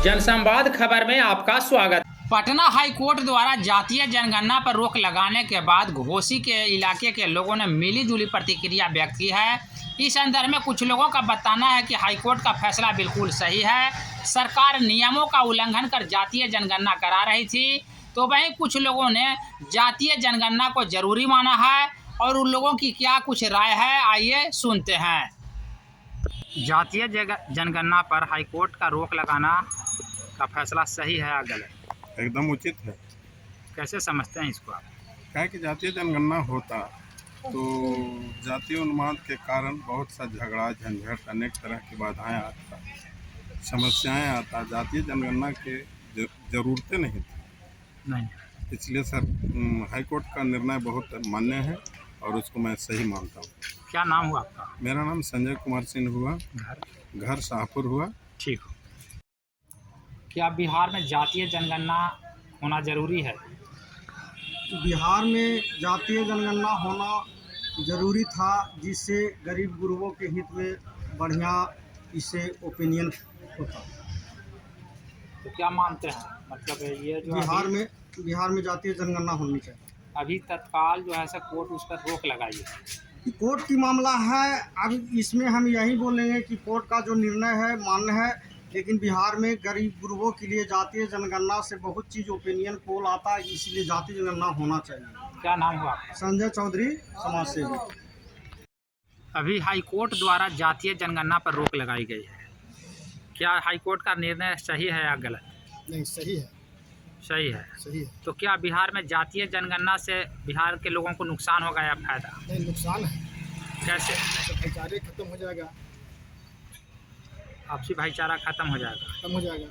जनसंवाद खबर में आपका स्वागत। पटना हाई कोर्ट द्वारा जातीय जनगणना पर रोक लगाने के बाद घोसी के इलाके के लोगों ने मिलीजुली प्रतिक्रिया व्यक्त की है। इस संदर्भ में कुछ लोगों का बताना है कि हाई कोर्ट का फैसला बिल्कुल सही है। सरकार नियमों का उल्लंघन कर जातीय जनगणना करा रही थी, तो वहीं कुछ लोगों ने जातीय जनगणना को जरूरी माना है और उन लोगों की क्या कुछ राय है, आइए सुनते हैं। जातीय जनगणना पर हाईकोर्ट का रोक लगाना का फैसला सही है या गलत? एकदम उचित है। कैसे समझते हैं इसको आप? क्या है कि जातीय जनगणना होता तो जातीय उन्माद के कारण बहुत सा झगड़ा झंझट अनेक तरह की बाधाएं आता, समस्याएं आता। जातीय जनगणना के जरूरतें नहीं थी। नहीं। इसलिए सर हाईकोर्ट का निर्णय बहुत मान्य है और उसको मैं सही मानता हूँ। क्या नाम हुआ आपका? मेरा नाम संजय कुमार सिंह हुआ, घर शाहपुर हुआ। ठीक हो। क्या बिहार में जातीय जनगणना होना जरूरी है? बिहार में जातीय जनगणना होना जरूरी था, जिससे गरीब गुरुओं के हित में बढ़िया इससे ओपिनियन होता। तो क्या मानते हैं, मतलब ये जो बिहार में जातीय जनगणना होनी चाहिए। अभी तत्काल जो है कोर्ट उस पर रोक लगाई है। कोर्ट की मामला है, अब इसमें हम यही बोलेंगे कि कोर्ट का जो निर्णय है मान्य है, लेकिन बिहार में गरीब गुरुओं के लिए जातीय जनगणना से बहुत चीज़ ओपिनियन पोल आता है, इसलिए जातीय जनगणना होना चाहिए। क्या नाम हुआ आपका? संजय चौधरी, समाज सेवी। अभी हाईकोर्ट द्वारा जातीय जनगणना पर रोक लगाई गई है, क्या हाईकोर्ट का निर्णय सही है या गलत? नहीं, सही है। सही है। सही है। तो क्या बिहार में जातीय जनगणना से बिहार के लोगों को नुकसान होगा या फायदा? नहीं, नुकसान है। कैसे? भाईचारे खत्म हो जाएगा। आपसी भाईचारा खत्म हो जाएगा। खत्म हो जाएगा।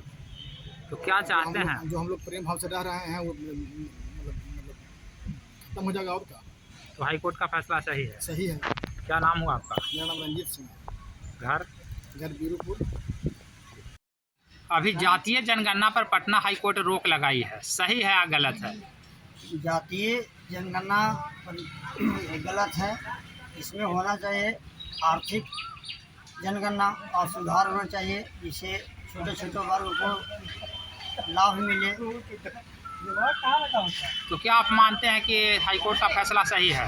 तो क्या चाहते हैं? जो हम लोग प्रेम भाव से रह रहे हैं वो मतलब खत्म हो जाएगा। और क्या? तो हाईकोर्ट का फैसला सही है। सही है। क्या नाम हुआ आपका? मेरा नाम रंजीत सिंह। घर बीरूपुर। अभी जातीय जनगणना पर पटना हाईकोर्ट रोक लगाई है, सही है या गलत है? जातीय जनगणना गलत है। इसमें होना चाहिए आर्थिक जनगणना और सुधार होना चाहिए, जिससे छोटे छोटे वर्ग को लाभ मिले। तो क्या आप मानते हैं कि हाईकोर्ट का फैसला सही है?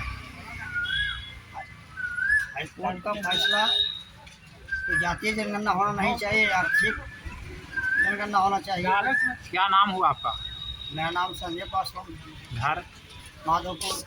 हाईकोर्ट का फैसला तो जातीय जनगणना होना नहीं चाहिए, आर्थिक जनगणना होना चाहिए। क्या नाम हुआ आपका? मेरा नाम संजय पासवान। घर माधोपुर।